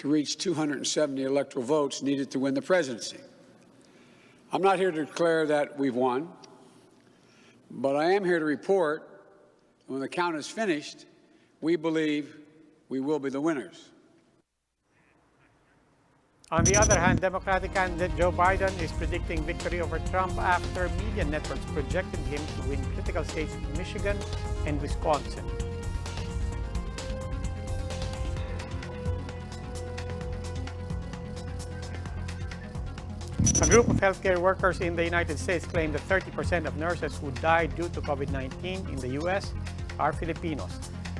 to reach 270 electoral votes needed to win the presidency. I'm not here to declare that we've won, but I am here to report that when the count is finished, we believe we will be the winners. On the other hand, Democratic candidate Joe Biden is predicting victory over Trump after media networks projected him to win critical states of Michigan and Wisconsin. A group of healthcare workers in the United States claim that 30% of nurses who died due to COVID-19 in the U.S. are Filipinos.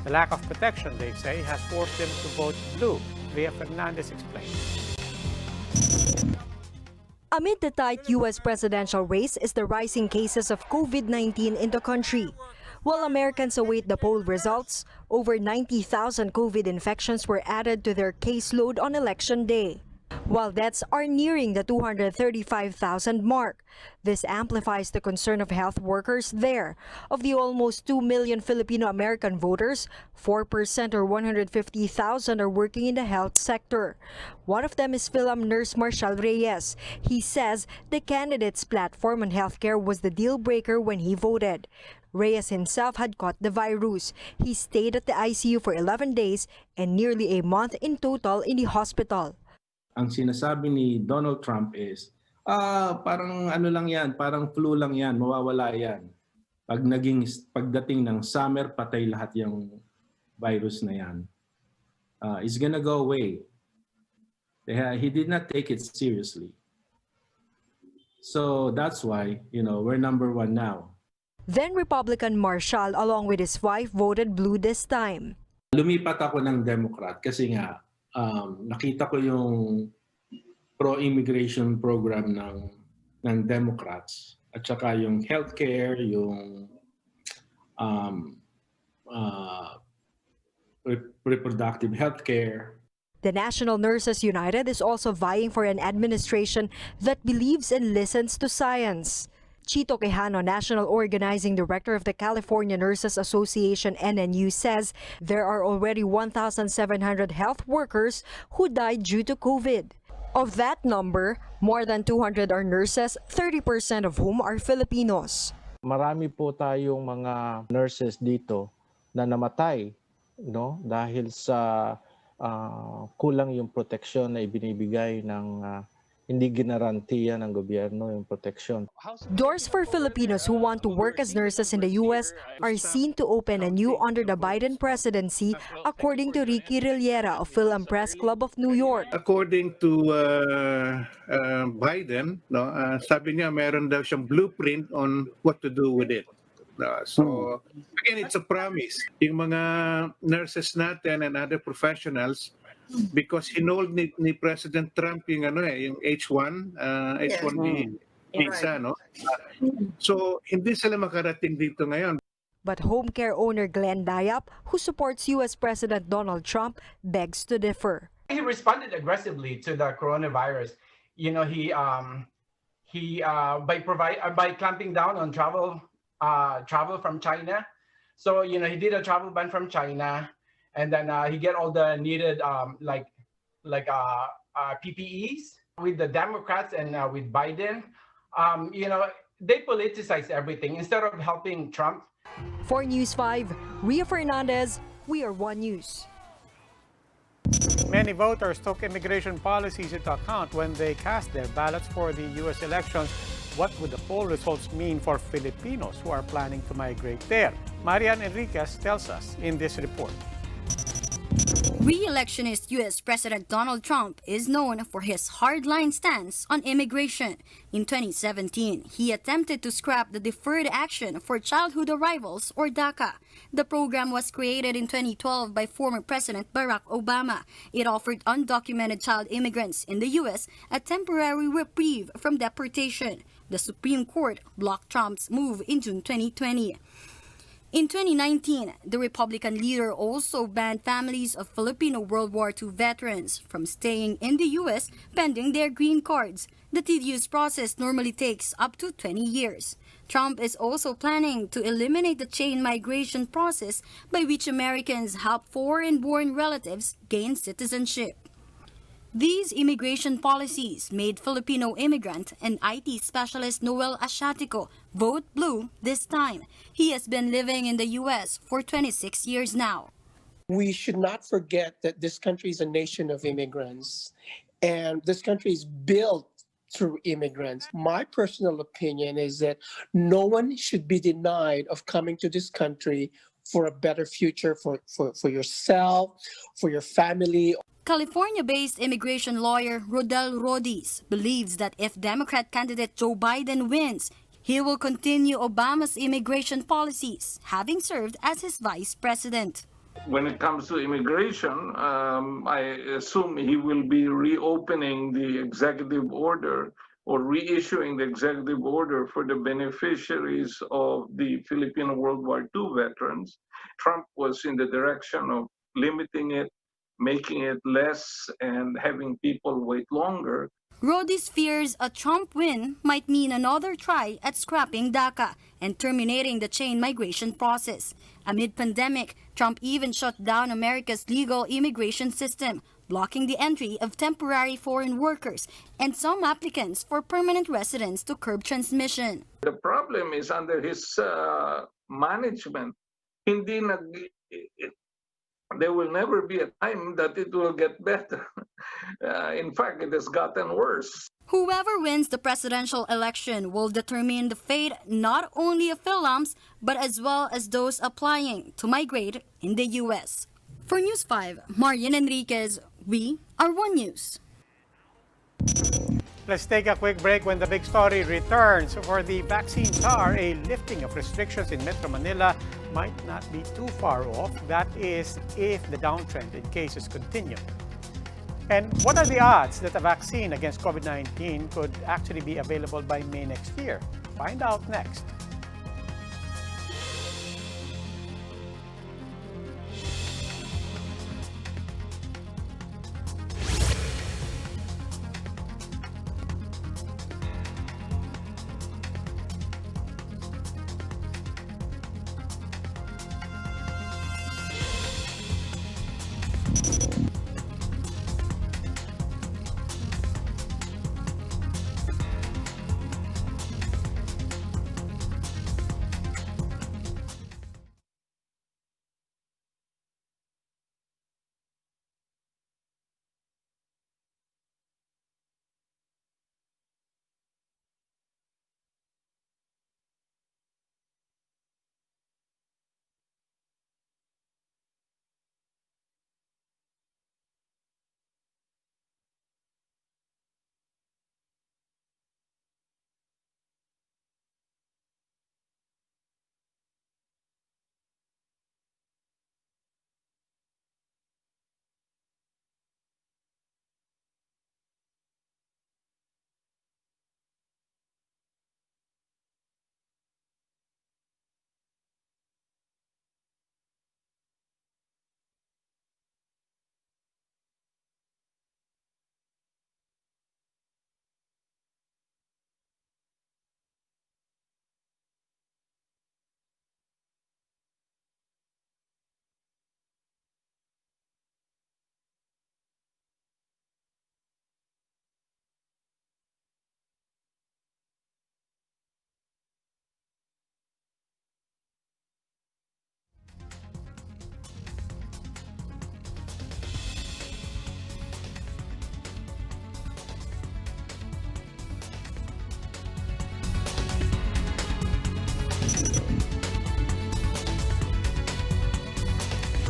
The lack of protection, they say, has forced them to vote blue. Rhea Fernandez explains. Amid the tight U.S. presidential race is the rising cases of COVID-19 in the country. While Americans await the poll results, over 90,000 COVID infections were added to their caseload on Election Day, while deaths are nearing the 235,000 mark. This amplifies the concern of health workers there. Of the almost 2 million Filipino-American voters, 4% or 150,000 are working in the health sector. One of them is Philem nurse Marshall Reyes. He says the candidate's platform on healthcare was the deal breaker when he voted. Reyes himself had caught the virus. He stayed at the ICU for 11 days and nearly a month in total in the hospital. Ang sinasabi ni Donald Trump is, parang ano lang yan, parang flu lang yan, mawawala yan. Pagdating ng summer, patay lahat yung virus na yan. It's gonna go away. He did not take it seriously. So that's why, we're number one now. Then Republican Marshall, along with his wife, voted blue this time. Lumipat ako ng Democrat kasi nga, nakita ko yung pro-immigration program ng Democrats at saka yung healthcare, yung reproductive healthcare. The National Nurses United is also vying for an administration that believes and listens to science. Chito Quijano, National Organizing Director of the California Nurses Association, NNU, says there are already 1,700 health workers who died due to COVID. Of that number, more than 200 are nurses, 30% of whom are Filipinos. Marami po tayong mga nurses dito na namatay, dahil sa kulang yung proteksyon na ibinibigay ng hindi ginarantiya ng gobyerno yung proteksyon. Doors for Filipinos who want to work as nurses in the U.S. are seen to open anew under the Biden presidency, according to Ricky Rillera of Philem Press Club of New York. According to Biden, sabi niya meron daw siyang blueprint on what to do with it. So again, it's a promise. Yung mga nurses natin and other professionals, because hinold ni President Trump yung yung H1B visa, no? So hindi sila makarating dito ngayon. But home care owner Glenn Diap, who supports U.S. President Donald Trump, begs to differ. He responded aggressively to the coronavirus. He by clamping down on travel from China. So he did a travel ban from China. And then he get all the needed PPEs with the Democrats and with Biden. They politicize everything instead of helping Trump. For News 5, Rhea Fernandez, We Are One News. Many voters took immigration policies into account when they cast their ballots for the U.S. elections. What would the poll results mean for Filipinos who are planning to migrate there? Marian Enriquez tells us in this report. Re-electionist U.S. President Donald Trump is known for his hardline stance on immigration. In 2017, he attempted to scrap the Deferred Action for Childhood Arrivals, or DACA. The program was created in 2012 by former President Barack Obama. It offered undocumented child immigrants in the U.S. a temporary reprieve from deportation. The Supreme Court blocked Trump's move in June 2020. In 2019, the Republican leader also banned families of Filipino World War II veterans from staying in the U.S. pending their green cards. The tedious process normally takes up to 20 years. Trump is also planning to eliminate the chain migration process by which Americans help foreign-born relatives gain citizenship. These immigration policies made Filipino immigrant and IT specialist Noel Asiatico vote blue this time. He has been living in the U.S. for 26 years now. We should not forget that this country is a nation of immigrants, and this country is built through immigrants. My personal opinion is that no one should be denied of coming to this country for a better future for yourself, for your family. California-based immigration lawyer Rodel Rodis believes that if Democrat candidate Joe Biden wins, he will continue Obama's immigration policies, having served as his vice president. When it comes to immigration, I assume he will be reopening the executive order or reissuing the executive order for the beneficiaries of the Filipino World War II veterans. Trump was in the direction of limiting it, making it less, and having people wait longer. Rodis fears a Trump win might mean another try at scrapping DACA and terminating the chain migration process. Amid pandemic, Trump even shut down America's legal immigration system, blocking the entry of temporary foreign workers and some applicants for permanent residence to curb transmission. The problem is under his management, there will never be a time that it will get better. In fact, it has gotten worse. Whoever wins the presidential election will determine the fate not only of Philippines, but as well as those applying to migrate in the U.S. For News 5, Marian Enriquez, we are One News. Let's take a quick break. When the big story returns. For the vaccine czar, a lifting of restrictions in Metro Manila might not be too far off. That is, if the downtrend in cases continue. And what are the odds that a vaccine against COVID-19 could actually be available by May next year? Find out next.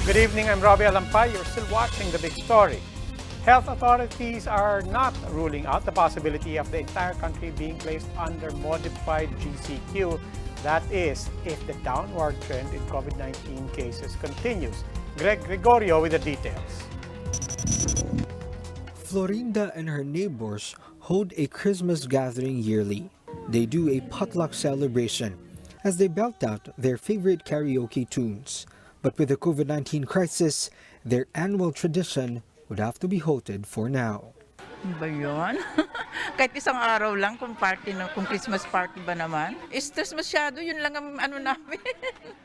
Good evening, I'm Robbie Alampay. You're still watching The Big Story. Health authorities are not ruling out the possibility of the entire country being placed under modified GCQ. That is, if the downward trend in COVID-19 cases continues. Greg Gregorio with the details. Florinda and her neighbors hold a Christmas gathering yearly. They do a potluck celebration as they belt out their favorite karaoke tunes. But with the COVID-19 crisis, their annual tradition would have to be halted for now. Ba yun? Kahit isang araw lang kung party no, kung Christmas party ba naman. Stress masyado, yun lang ang namin.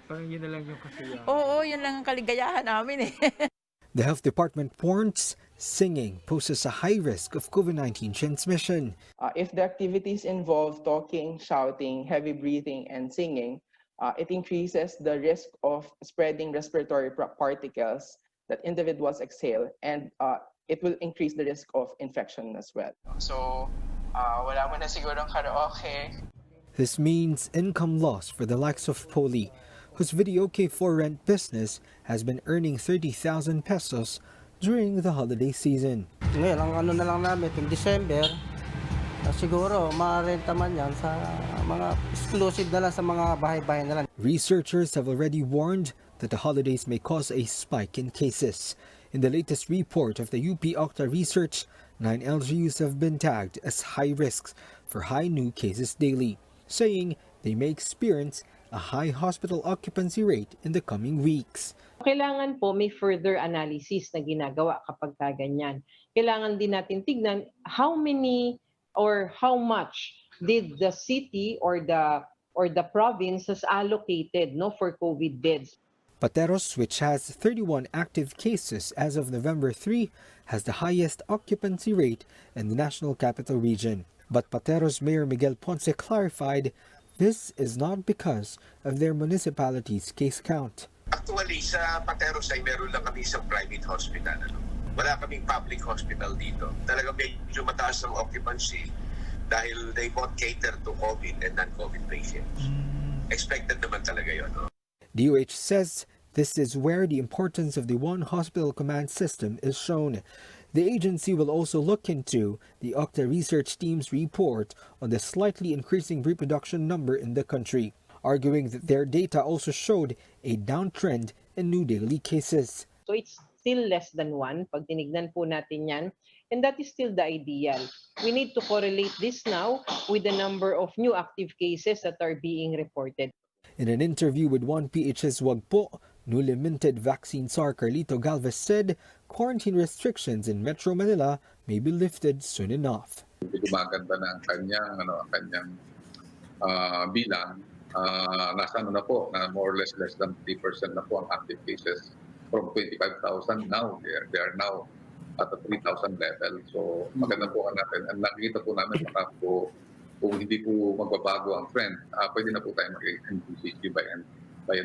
Parang yun na lang yung kasiyahan. Oo, yun lang ang kaligayahan namin eh. The health department warns singing poses a high risk of COVID-19 transmission. If the activities involve talking, shouting, heavy breathing, and singing, it increases the risk of spreading respiratory particles that individuals exhale, and it will increase the risk of infection as well. So, wala mo na siguro ng karaoke. This means income loss for the likes of Poli, whose videoke for rent business has been earning 30,000 pesos during the holiday season. Ngayon, ang ano na lang namin, in December, siguro marenta man yan sa mga exclusive na lang sa mga bahay-bahay na lang. Researchers have already warned that the holidays may cause a spike in cases. In the latest report of the UP Octa Research, 9 LGUs have been tagged as high risks for high new cases daily, saying they may experience a high hospital occupancy rate in the coming weeks. Kailangan po may further analysis na ginagawa kapag ganyan. Kailangan din natin tignan how many or how much did the city or the province has allocated for COVID beds. Pateros, which has 31 active cases as of November 3, has the highest occupancy rate in the National Capital Region. But Pateros Mayor Miguel Ponce clarified this is not because of their municipality's case count. Actually, sa Pateros ay meron lang kami isang private hospital. Wala kaming public hospital dito. Talagang medyo mataas ang occupancy dahil they both cater to COVID and non-COVID patients. Expected naman talaga yun. DOH says this is where the importance of the One Hospital Command System is shown. The agency will also look into the Octa research team's report on the slightly increasing reproduction number in the country, arguing that their data also showed a downtrend in new daily cases. So it's still less than 1 pag tinignan po natin yan, and that is still the ideal. We need to correlate this now with the number of new active cases that are being reported. In an interview with 1PH's Wagpo, newly minted vaccine czar Carlito Galvez said quarantine restrictions in Metro Manila may be lifted soon enough. Gumaganda na ang kanyang bilang. Nasa na po, na more or less than 3% na po ang active cases. From 25,000 now, they are now at the 3,000 level. So maganda po natin. Ang nakikita po namin kung hindi po magbabago ang trend, pwede na po tayo mag-increase by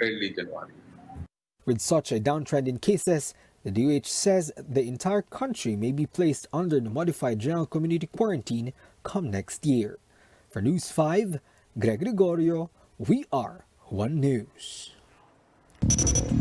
early January. With such a downtrend in cases, the DOH says the entire country may be placed under the modified general community quarantine come next year. For News 5, Greg Gregorio, we are One News.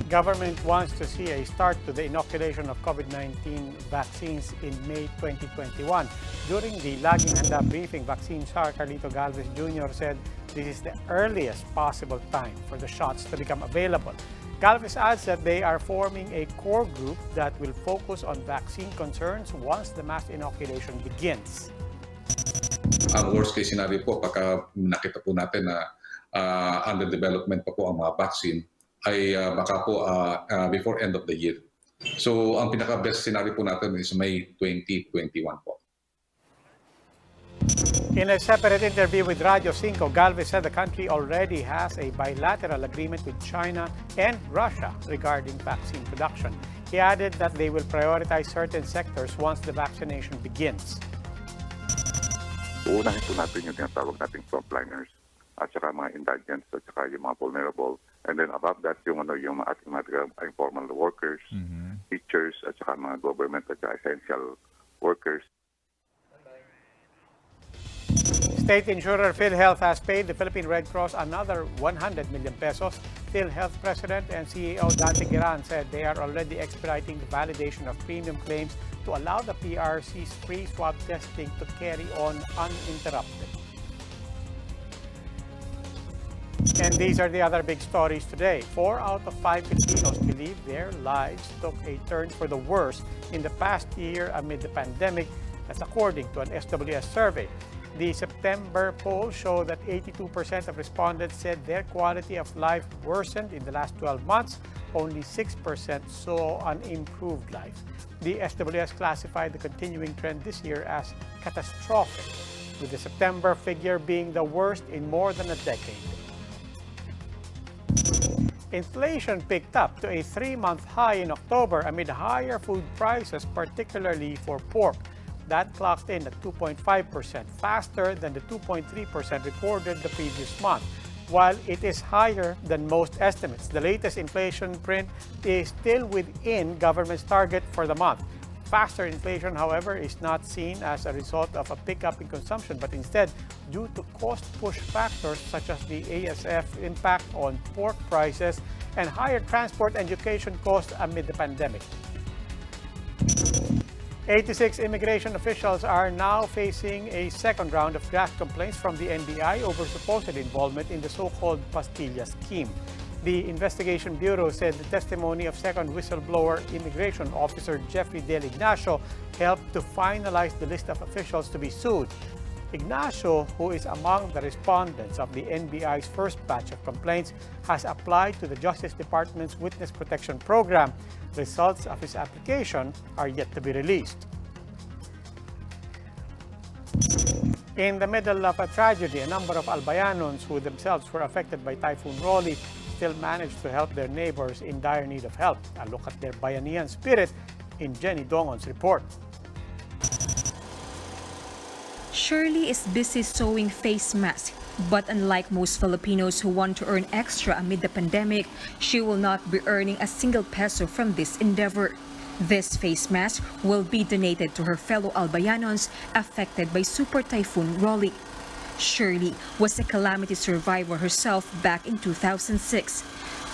Government wants to see a start to the inoculation of COVID-19 vaccines in May 2021. During the Laging Handa briefing, vaccine czar Carlito Galvez Jr. said this is the earliest possible time for the shots to become available. Galvez adds that they are forming a core group that will focus on vaccine concerns once the mass inoculation begins. Ang worst case scenario po, pagka nakita po natin na under development pa po ang mga vaccine, ay baka po before end of the year. So ang pinaka-best scenario po natin is May 2021 po. In a separate interview with Radio 5, Galvez said the country already has a bilateral agreement with China and Russia regarding vaccine production. He added that they will prioritize certain sectors once the vaccination begins. Uunahin po natin yung tinatawag nating frontliners at saka mga indigents at saka yung mga vulnerable. And then above that, yung ating mga informal workers, teachers, at saka mga government at saka essential workers. State insurer PhilHealth has paid the Philippine Red Cross another 100 million pesos. PhilHealth President and CEO Dante Giran said they are already expediting the validation of premium claims to allow the PRC's free swab testing to carry on uninterrupted. And these are the other big stories today. 4 out of 5 Filipinos believe their lives took a turn for the worse in the past year amid the pandemic. That's according to an SWS survey. The September poll showed that 82% of respondents said their quality of life worsened in the last 12 months. Only 6% saw an improved life. The SWS classified the continuing trend this year as catastrophic, with the September figure being the worst in more than a decade. Inflation picked up to a 3-month high in October amid higher food prices, particularly for pork. That clocked in at 2.5%, faster than the 2.3% recorded the previous month. While it is higher than most estimates, the latest inflation print is still within government's target for the month. Faster inflation, however, is not seen as a result of a pickup in consumption, but instead due to cost-push factors such as the ASF impact on pork prices and higher transport and education costs amid the pandemic. 86 immigration officials are now facing a second round of graft complaints from the NBI over supposed involvement in the so-called Pastilla scheme. The Investigation Bureau said the testimony of second whistleblower immigration officer Jeffrey Del Ignacio helped to finalize the list of officials to be sued. Ignacio, who is among the respondents of the NBI's first batch of complaints, has applied to the Justice Department's Witness Protection Program. Results of his application are yet to be released. In the middle of a tragedy, a number of Albayanons who themselves were affected by Typhoon Rolly still managed to help their neighbors in dire need of help. A look at their Bayanihan spirit in Jenny Dongon's report. Shirley is busy sewing face masks, but unlike most Filipinos who want to earn extra amid the pandemic, she will not be earning a single peso from this endeavor. This face mask will be donated to her fellow Albayanons affected by Super Typhoon Rolly. Shirley was a calamity survivor herself back in 2006.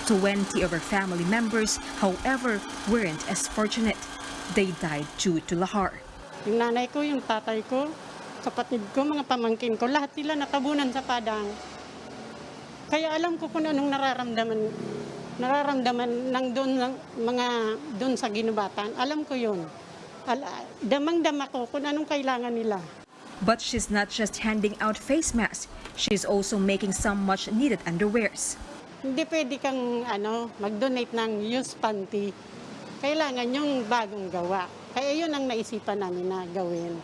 20 of her family members, however, weren't as fortunate. They died due to lahar. Yung nanay ko, yung tatay ko, kapatid ko, mga pamangkin ko, lahat sila natabunan sa padang. Kaya alam ko kung anong nararamdaman ng doon ng mga doon sa ginubatan. Alam ko 'yun. Damang-dama ko kung anong kailangan nila. But she's not just handing out face masks. She's also making some much needed underwears. Hindi pwede kang mag-donate ng used panty. Kailangan yung bagong gawa. Kaya 'yun ang naisipan namin na gawin.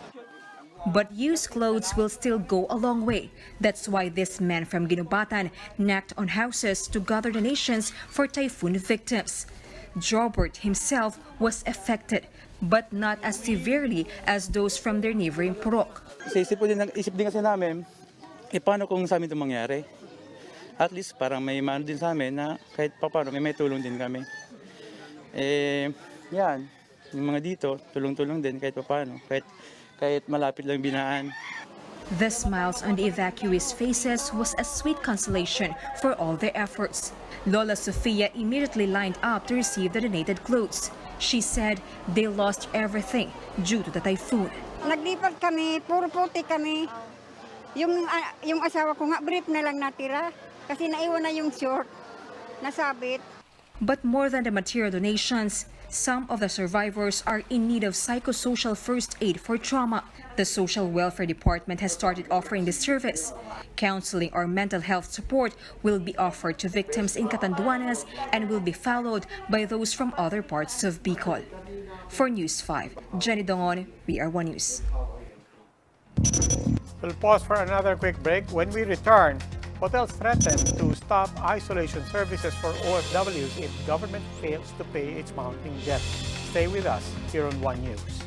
But used clothes will still go a long way. That's why this man from Ginubatan knocked on houses to gather donations for typhoon victims. Jobert himself was affected, but not as severely as those from their neighboring Purok. Isip din kasi namin, paano kung sa amin ito mangyari? At least parang may mano din sa amin na kahit paano may tulong din kami. Yan, yung mga dito, tulong-tulong din kahit paano, kahit malapit lang binaan. The smiles on the evacuees' faces was a sweet consolation for all their efforts. Lola Sofia immediately lined up to receive the donated clothes. She said they lost everything due to the typhoon. Naglipat kami, puro puti kami. Yung asawa ko nga, brief na lang natira kasi naiwan na yung short, nasabit. But more than the material donations, some of the survivors are in need of psychosocial first aid for trauma. The Social Welfare Department has started offering this service. Counseling or mental health support will be offered to victims in Catanduanes and will be followed by those from other parts of Bicol. For News 5, Jenny Dongon, WR1 News. We'll pause for another quick break. When we return, hotels threaten to stop isolation services for OFWs if government fails to pay its mounting debt. Stay with us here on One News.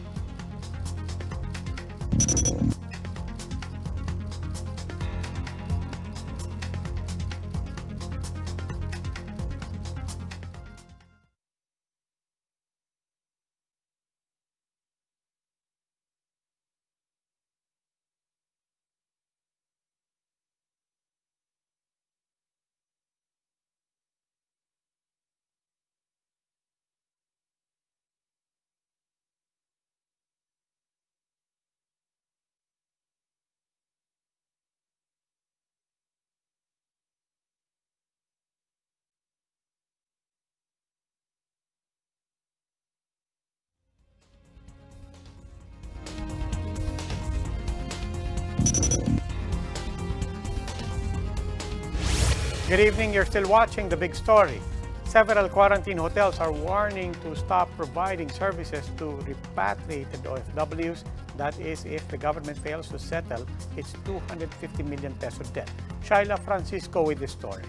Good evening. You're still watching The Big Story. Several quarantine hotels are warning to stop providing services to repatriated OFWs. That is, if the government fails to settle its 250 million peso debt. Shaila Francisco with the story.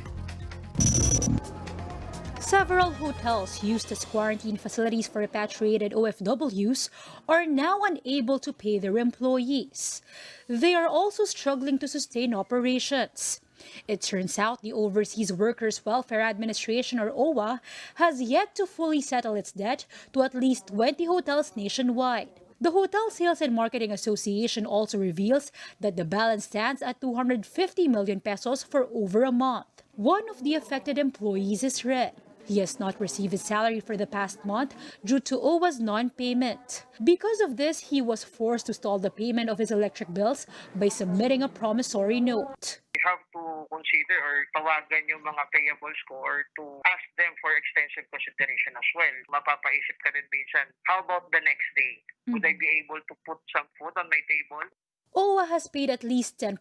Several hotels used as quarantine facilities for repatriated OFWs are now unable to pay their employees. They are also struggling to sustain operations. It turns out the Overseas Workers Welfare Administration, or OWA, has yet to fully settle its debt to at least 20 hotels nationwide. The Hotel Sales and Marketing Association also reveals that the balance stands at 250 million pesos for over a month. One of the affected employees is Red. He has not received his salary for the past month due to OWA's non-payment. Because of this, he was forced to stall the payment of his electric bills by submitting a promissory note. We have to consider or tawagan yung mga payables ko or to ask them for extension consideration as well. Mapapaisip ka din minsan, how about the next day? Would I be able to put some food on my table? OWA has paid at least 10%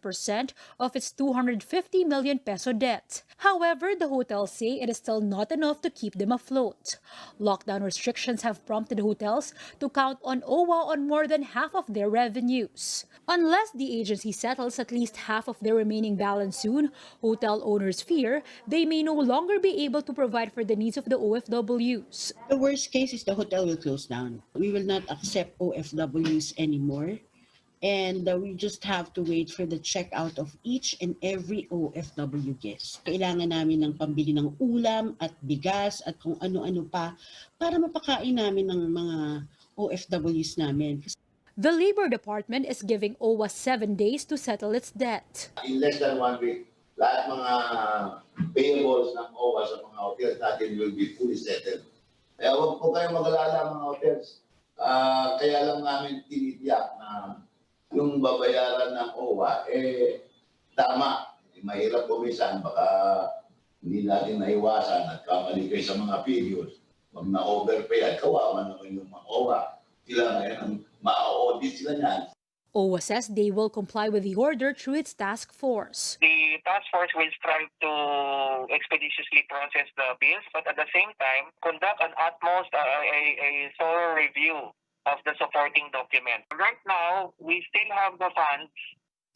of its 250 million peso debt. However, the hotels say it is still not enough to keep them afloat. Lockdown restrictions have prompted hotels to count on OWA on more than half of their revenues. Unless the agency settles at least half of their remaining balance soon, hotel owners fear they may no longer be able to provide for the needs of the OFWs. The worst case is the hotel will close down. We will not accept OFWs anymore. And we just have to wait for the checkout of each and every OFW guest. Kailangan namin ng pambili ng ulam at bigas at kung ano-ano pa para mapakain namin ng mga OFWs namin. The Labor Department is giving OWA 7 days to settle its debt. In less than 1 week, lahat mga payables ng OWA sa mga hotels natin will be fully settled. Kaya huwag po kayong mag-alala mga hotels. Kaya lang namin tinitiyak na yung babayaran ng OWA, tama. Mahirap po minsan, baka hindi natin naiwasan at kamali kayo sa mga figures. Huwag na-overpay at kawawa naman yung mga OWA. Sila ngayon, ma-audit sila niyan. OWA says they will comply with the order through its task force. The task force will strive to expeditiously process the bills, but at the same time, conduct an utmost a thorough review of the supporting document. Right now, we still have the funds.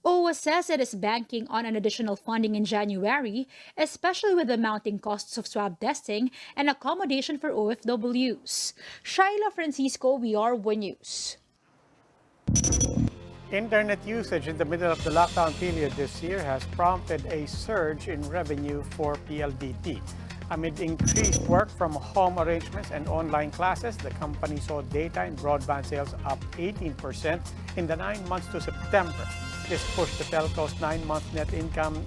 OWA says it is banking on an additional funding in January, especially with the mounting costs of swab testing and accommodation for OFWs. Shaila Francisco, VR1 News. Internet usage in the middle of the lockdown period this year has prompted a surge in revenue for PLDT. Amid increased work from home arrangements and online classes, the company saw data and broadband sales up 18% in the 9 months to September. This pushed the telco's 9-month net income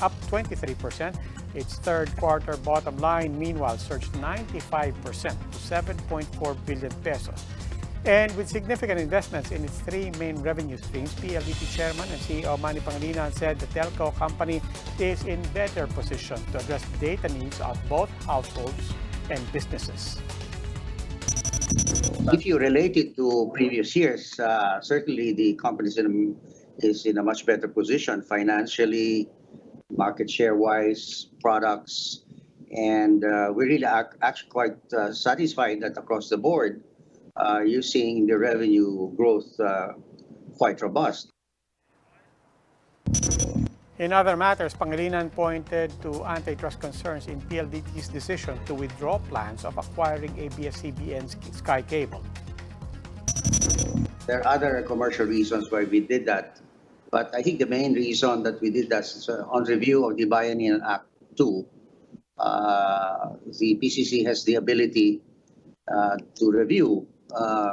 up 23%. Its third quarter bottom line, meanwhile, surged 95% to 7.4 billion pesos. And with significant investments in its three main revenue streams, PLDT Chairman and CEO Manny Pangilinan said the telco company is in better position to address data needs of both households and businesses. If you relate it to previous years, certainly the company is in a much better position financially, market share-wise, products, and we're really actually quite satisfied that across the board, you're seeing the revenue growth quite robust. In other matters, Pangilinan pointed to antitrust concerns in PLDT's decision to withdraw plans of acquiring ABS-CBN's Sky Cable. There are other commercial reasons why we did that, but I think the main reason that we did that is on review of the Biennial Act 2, the PCC has the ability to review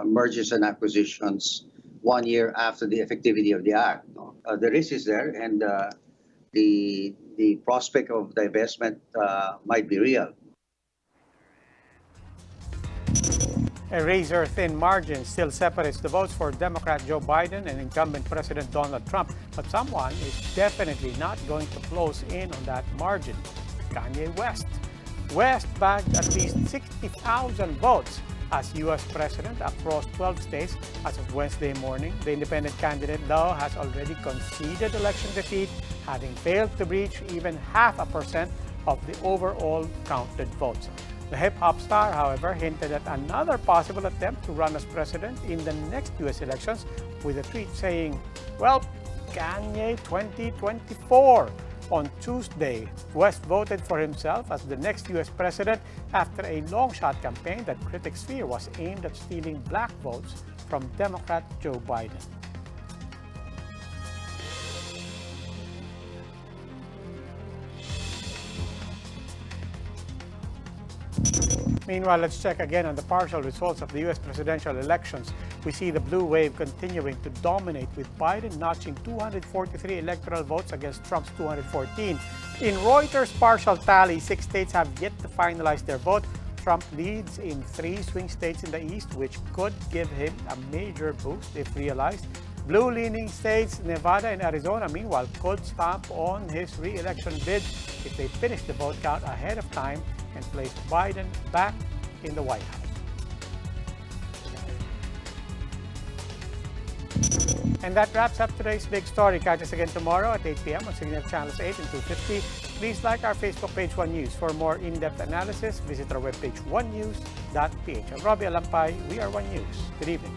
mergers and acquisitions 1 year after the effectivity of the act. The risk is there, and the prospect of divestment might be real. A razor-thin margin still separates the votes for Democrat Joe Biden and incumbent President Donald Trump, but someone is definitely not going to close in on that margin: Kanye West. West bagged at least 60,000 votes as U.S. President across 12 states as of Wednesday morning. The independent candidate, though, has already conceded election defeat, having failed to breach even 0.5% of the overall counted votes. The hip-hop star, however, hinted at another possible attempt to run as president in the next U.S. elections with a tweet saying, "Well, Kanye 2024. On Tuesday, West voted for himself as the next U.S. president after a long-shot campaign that critics fear was aimed at stealing black votes from Democrat Joe Biden. Meanwhile, let's check again on the partial results of the U.S. presidential elections. We see the blue wave continuing to dominate, with Biden notching 243 electoral votes against Trump's 214. In Reuters' partial tally, 6 states have yet to finalize their vote. Trump leads in 3 swing states in the East, which could give him a major boost if realized. Blue-leaning states, Nevada and Arizona, meanwhile, could stomp on his re-election bid if they finish the vote count ahead of time and place Biden back in the White House. And that wraps up today's big story. Catch us again tomorrow at 8 p.m. on Signal Channels 8 and 250. Please like our Facebook page, One News. For more in-depth analysis, visit our webpage, onenews.ph. I'm Robbie Alampay. We are One News. Good evening.